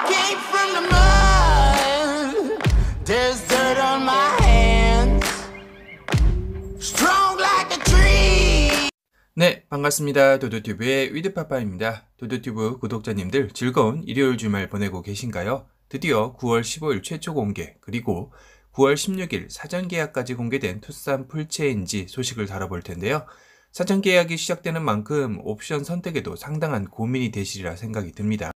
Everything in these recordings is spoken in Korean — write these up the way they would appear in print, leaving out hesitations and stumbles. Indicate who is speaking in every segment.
Speaker 1: came from the mud. There's dirt on my hands. Strong like a tree.
Speaker 2: 네, 반갑습니다. 도도튜브의 위드파파입니다. 도도튜브 구독자님들 즐거운 일요일 주말 보내고 계신가요? 드디어 9월 15일 최초 공개, 그리고 9월 16일 사전 계약까지 공개된 투싼 풀체인지 소식을 다뤄볼 텐데요. 사전 계약이 시작되는 만큼 옵션 선택에도 상당한 고민이 되시리라 생각이 듭니다.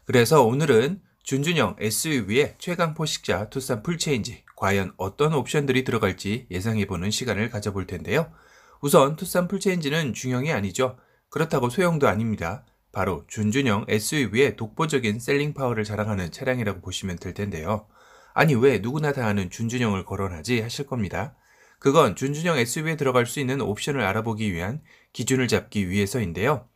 Speaker 2: 그래서 오늘은 준준형 SUV의 최강 포식자 투싼 풀체인지, 과연 어떤 옵션들이 들어갈지 예상해보는 시간을 가져볼 텐데요. 우선 투싼 풀체인지는 중형이 아니죠. 그렇다고 소형도 아닙니다. 바로 준준형 SUV의 독보적인 셀링 파워를 자랑하는 차량이라고 보시면 될 텐데요. 아니, 왜 누구나 다 아는 준준형을 거론하지 하실 겁니다. 그건 준준형 SUV에 들어갈 수 있는 옵션을 알아보기 위한 기준을 잡기 위해서인데요.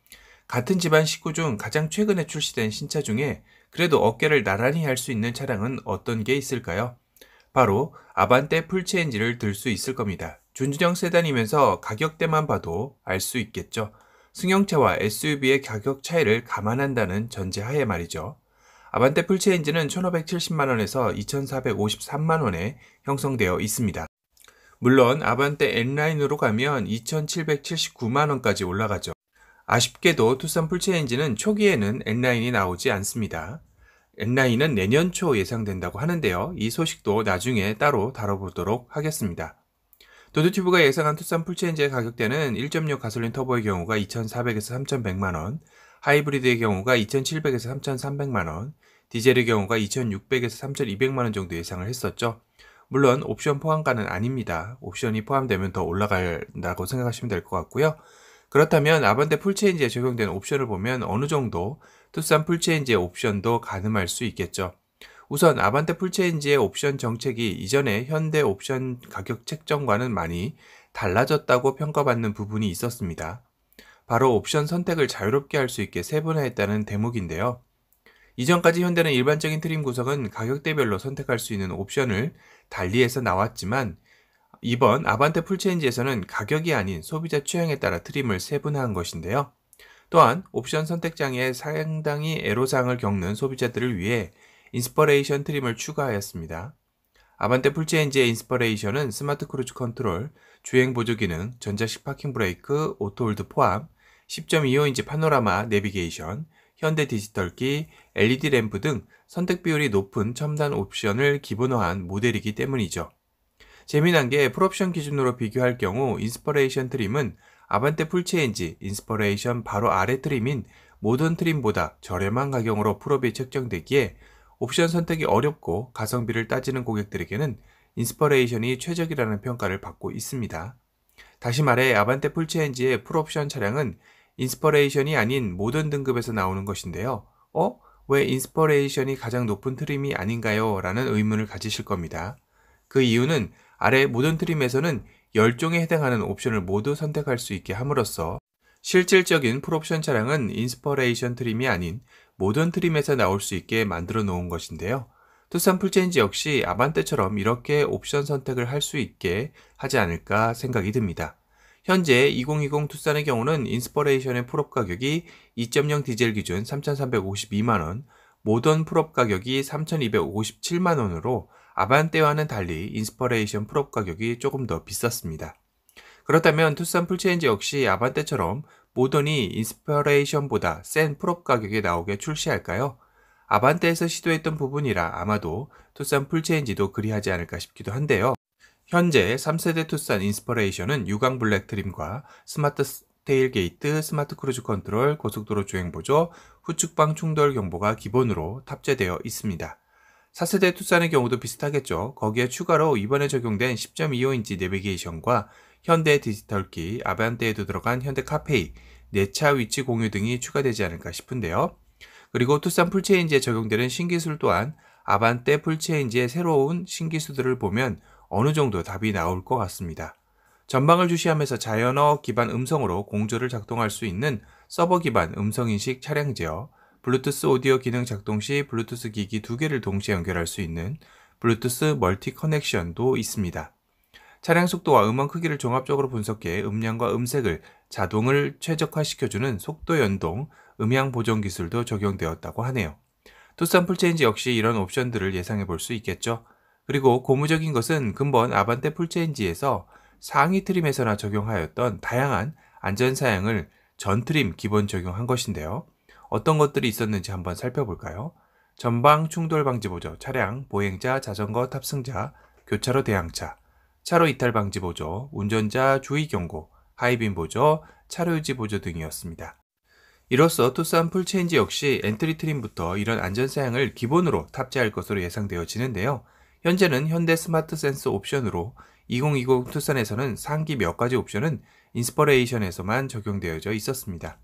Speaker 2: 같은 집안 식구 중 가장 최근에 출시된 신차 중에 그래도 어깨를 나란히 할 수 있는 차량은 어떤 게 있을까요? 바로 아반떼 풀체인지를 들 수 있을 겁니다. 준준형 세단이면서 가격대만 봐도 알 수 있겠죠. 승용차와 SUV의 가격 차이를 감안한다는 전제하에 말이죠. 아반떼 풀체인지는 1,570만원에서 2,453만원에 형성되어 있습니다. 물론 아반떼 N라인으로 가면 2,779만원까지 올라가죠. 아쉽게도 투싼 풀체인지는 초기에는 N라인이 나오지 않습니다. N라인은 내년 초 예상된다고 하는데요. 이 소식도 나중에 따로 다뤄보도록 하겠습니다. 도도튜브가 예상한 투싼 풀체인지의 가격대는 1.6 가솔린 터보의 경우가 2,400에서 3,100만원, 하이브리드의 경우가 2,700에서 3,300만원, 디젤의 경우가 2,600에서 3,200만원 정도 예상을 했었죠. 물론 옵션 포함가는 아닙니다. 옵션이 포함되면 더 올라간다고 생각하시면 될 것 같고요. 그렇다면 아반떼 풀체인지에 적용된 옵션을 보면 어느 정도 투싼 풀체인지의 옵션도 가늠할 수 있겠죠. 우선 아반떼 풀체인지의 옵션 정책이 이전의 현대 옵션 가격 책정과는 많이 달라졌다고 평가받는 부분이 있었습니다. 바로 옵션 선택을 자유롭게 할 수 있게 세분화했다는 대목인데요. 이전까지 현대는 일반적인 트림 구성은 가격대별로 선택할 수 있는 옵션을 달리해서 나왔지만, 이번 아반떼 풀체인지에서는 가격이 아닌 소비자 취향에 따라 트림을 세분화한 것인데요. 또한 옵션 선택장에 상당히 애로사항을 겪는 소비자들을 위해 인스퍼레이션 트림을 추가하였습니다. 아반떼 풀체인지의 인스퍼레이션은 스마트 크루즈 컨트롤, 주행 보조 기능, 전자식 파킹 브레이크, 오토홀드 포함, 10.25인치 파노라마 내비게이션, 현대 디지털키, LED 램프 등 선택 비율이 높은 첨단 옵션을 기본화한 모델이기 때문이죠. 재미난 게 풀옵션 기준으로 비교할 경우 인스퍼레이션 트림은 아반떼 풀체인지 인스퍼레이션 바로 아래 트림인 모던 트림보다 저렴한 가격으로 풀업이 책정되기에 옵션 선택이 어렵고 가성비를 따지는 고객들에게는 인스퍼레이션이 최적이라는 평가를 받고 있습니다. 다시 말해 아반떼 풀체인지의 풀옵션 차량은 인스퍼레이션이 아닌 모던 등급에서 나오는 것인데요. 왜 인스퍼레이션이 가장 높은 트림이 아닌가요? 라는 의문을 가지실 겁니다. 그 이유는 아래 모던 트림에서는 10종에 해당하는 옵션을 모두 선택할 수 있게 함으로써 실질적인 풀옵션 차량은 인스퍼레이션 트림이 아닌 모던 트림에서 나올 수 있게 만들어 놓은 것인데요. 투싼 풀체인지 역시 아반떼처럼 이렇게 옵션 선택을 할 수 있게 하지 않을까 생각이 듭니다. 현재 2020 투싼의 경우는 인스퍼레이션의 풀업 가격이 2.0 디젤 기준 3,352만원, 모던 풀업 가격이 3,257만원으로 아반떼와는 달리 인스퍼레이션 풀업 가격이 조금 더 비쌌습니다. 그렇다면 투싼 풀체인지 역시 아반떼처럼 모던이 인스퍼레이션보다 센 풀업 가격에 나오게 출시할까요? 아반떼에서 시도했던 부분이라 아마도 투싼 풀체인지도 그리하지 않을까 싶기도 한데요. 현재 3세대 투싼 인스퍼레이션은 유광 블랙 트림과 스마트 테일게이트, 스마트 크루즈 컨트롤, 고속도로 주행 보조, 후측방 충돌 경보가 기본으로 탑재되어 있습니다. 4세대 투싼의 경우도 비슷하겠죠. 거기에 추가로 이번에 적용된 10.25인치 내비게이션과 현대 디지털키, 아반떼에도 들어간 현대 카페이, 내차 위치 공유 등이 추가되지 않을까 싶은데요. 그리고 투싼 풀체인지에 적용되는 신기술 또한 아반떼 풀체인지의 새로운 신기술들을 보면 어느 정도 답이 나올 것 같습니다. 전방을 주시하면서 자연어 기반 음성으로 공조를 작동할 수 있는 서버 기반 음성인식 차량 제어, 블루투스 오디오 기능 작동 시 블루투스 기기 2개를 동시에 연결할 수 있는 블루투스 멀티 커넥션도 있습니다. 차량 속도와 음원 크기를 종합적으로 분석해 음량과 음색을 자동을 최적화시켜주는 속도 연동, 음향 보정 기술도 적용되었다고 하네요. 투싼 풀체인지 역시 이런 옵션들을 예상해 볼 수 있겠죠. 그리고 고무적인 것은 근본 아반떼 풀체인지에서 상위 트림에서나 적용하였던 다양한 안전사양을 전 트림 기본 적용한 것인데요. 어떤 것들이 있었는지 한번 살펴볼까요? 전방 충돌 방지 보조, 차량, 보행자, 자전거 탑승자, 교차로 대항차, 차로 이탈 방지 보조, 운전자 주의 경고, 하이빔 보조, 차로 유지 보조 등이었습니다. 이로써 투싼 풀체인지 역시 엔트리 트림부터 이런 안전사양을 기본으로 탑재할 것으로 예상되어지는데요. 현재는 현대 스마트 센스 옵션으로 2020 투싼에서는 상기 몇 가지 옵션은 인스퍼레이션에서만 적용되어져 있었습니다.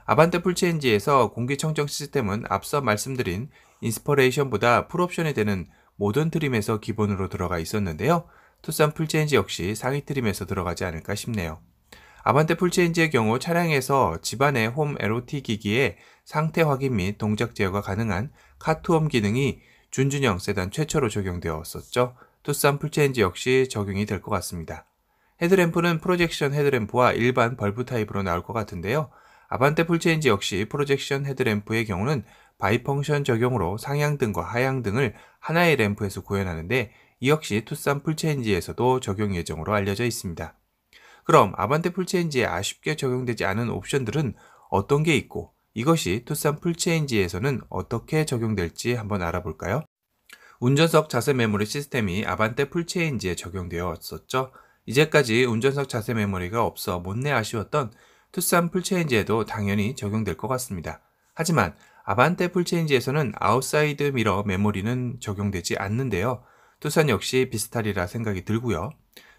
Speaker 2: 아반떼 풀체인지에서 공기청정 시스템은 앞서 말씀드린 인스퍼레이션보다 풀옵션이 되는 모던 트림에서 기본으로 들어가 있었는데요. 투싼 풀체인지 역시 상위 트림에서 들어가지 않을까 싶네요. 아반떼 풀체인지의 경우 차량에서 집안의 홈 LOT 기기의 상태 확인 및 동작 제어가 가능한 카투엄 기능이 준준형 세단 최초로 적용되었었죠. 투싼 풀체인지 역시 적용이 될 것 같습니다. 헤드램프는 프로젝션 헤드램프와 일반 벌브 타입으로 나올 것 같은데요. 아반떼 풀체인지 역시 프로젝션 헤드램프의 경우는 바이펑션 적용으로 상향등과 하향등을 하나의 램프에서 구현하는데 이 역시 투싼 풀체인지에서도 적용 예정으로 알려져 있습니다. 그럼 아반떼 풀체인지에 아쉽게 적용되지 않은 옵션들은 어떤 게 있고 이것이 투싼 풀체인지에서는 어떻게 적용될지 한번 알아볼까요? 운전석 자세 메모리 시스템이 아반떼 풀체인지에 적용되었었죠. 이제까지 운전석 자세 메모리가 없어 못내 아쉬웠던 투싼 풀체인지에도 당연히 적용될 것 같습니다. 하지만 아반떼 풀체인지에서는 아웃사이드 미러 메모리는 적용되지 않는데요. 투싼 역시 비슷하리라 생각이 들고요.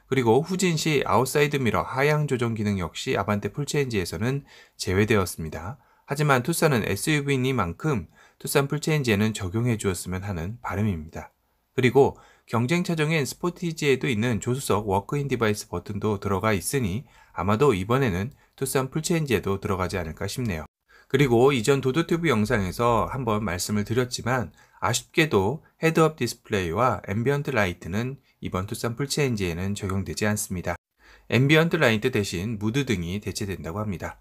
Speaker 2: 그리고 후진 시 아웃사이드 미러 하향 조정 기능 역시 아반떼 풀체인지에서는 제외되었습니다. 하지만 투싼은 SUV니만큼 투싼 풀체인지에는 적용해 주었으면 하는 바람입니다. 그리고 경쟁 차종인 스포티지에도 있는 조수석 워크인 디바이스 버튼도 들어가 있으니 아마도 이번에는 투싼 풀체인지에도 들어가지 않을까 싶네요. 그리고 이전 도도튜브 영상에서 한번 말씀을 드렸지만 아쉽게도 헤드업 디스플레이와 앰비언트 라이트는 이번 투싼 풀체인지에는 적용되지 않습니다. 앰비언트 라이트 대신 무드 등이 대체된다고 합니다.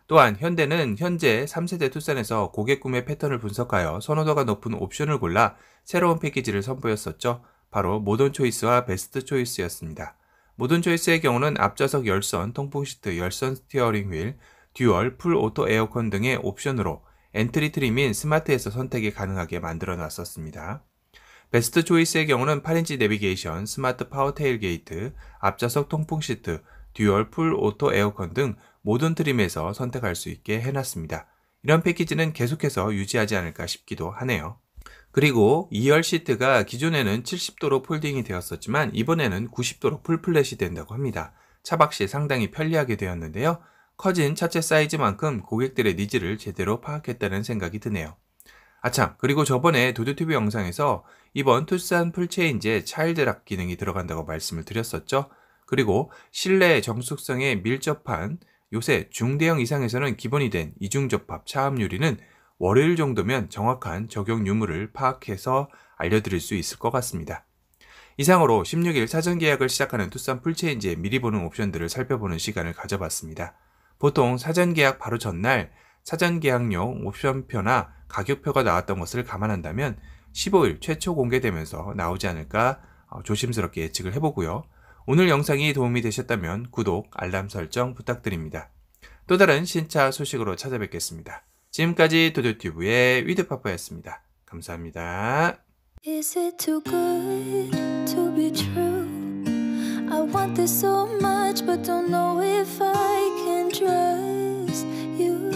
Speaker 2: 또한 현대는 현재 3세대 투싼에서 고객 구매 패턴을 분석하여 선호도가 높은 옵션을 골라 새로운 패키지를 선보였었죠. 바로 모던 초이스와 베스트 초이스였습니다. 모던 초이스의 경우는 앞좌석 열선, 통풍 시트, 열선 스티어링 휠, 듀얼, 풀 오토 에어컨 등의 옵션으로 엔트리 트림인 스마트에서 선택이 가능하게 만들어 놨었습니다. 베스트 초이스의 경우는 8인치 내비게이션, 스마트 파워 테일 게이트, 앞좌석 통풍 시트, 듀얼, 풀 오토 에어컨 등 모든 트림에서 선택할 수 있게 해놨습니다. 이런 패키지는 계속해서 유지하지 않을까 싶기도 하네요. 그리고 2열 시트가 기존에는 70도로 폴딩이 되었었지만 이번에는 90도로 풀플랫이 된다고 합니다. 차박 시 상당히 편리하게 되었는데요. 커진 차체 사이즈만큼 고객들의 니즈를 제대로 파악했다는 생각이 드네요. 아참, 그리고 저번에 도도튜브 영상에서 이번 투싼 풀체인지에 차일드락 기능이 들어간다고 말씀을 드렸었죠. 그리고 실내 정숙성에 밀접한 요새 중대형 이상에서는 기본이 된 이중접합 차압 유리는 월요일 정도면 정확한 적용 유무를 파악해서 알려드릴 수 있을 것 같습니다. 이상으로 16일 사전 계약을 시작하는 투싼 풀체인지의 미리 보는 옵션들을 살펴보는 시간을 가져봤습니다. 보통 사전 계약 바로 전날 사전 계약용 옵션표나 가격표가 나왔던 것을 감안한다면 15일 최초 공개되면서 나오지 않을까 조심스럽게 예측을 해보고요. 오늘 영상이 도움이 되셨다면 구독, 알람 설정 부탁드립니다. 또 다른 신차 소식으로 찾아뵙겠습니다. 지금까지 도도튜브의 위드파파였습니다. 감사합니다.
Speaker 3: Is it too good to be true? I want this so much but don't know if I can trust you.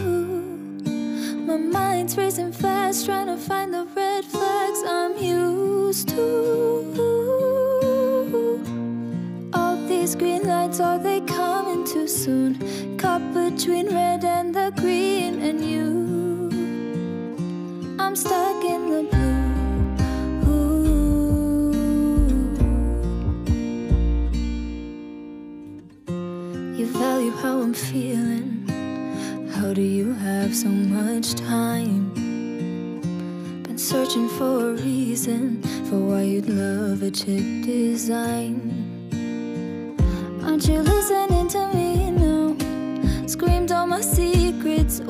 Speaker 3: My mind's racing fast trying to find the red flags I'm used to. All these green lights, are they coming too soon? Caught between red and the green and you. I'm stuck in the blue. You value how I'm feeling. How do you have so much time? Been searching for a reason for why you'd love a chick design. Aren't you listening to me now? Screamed all my secrets.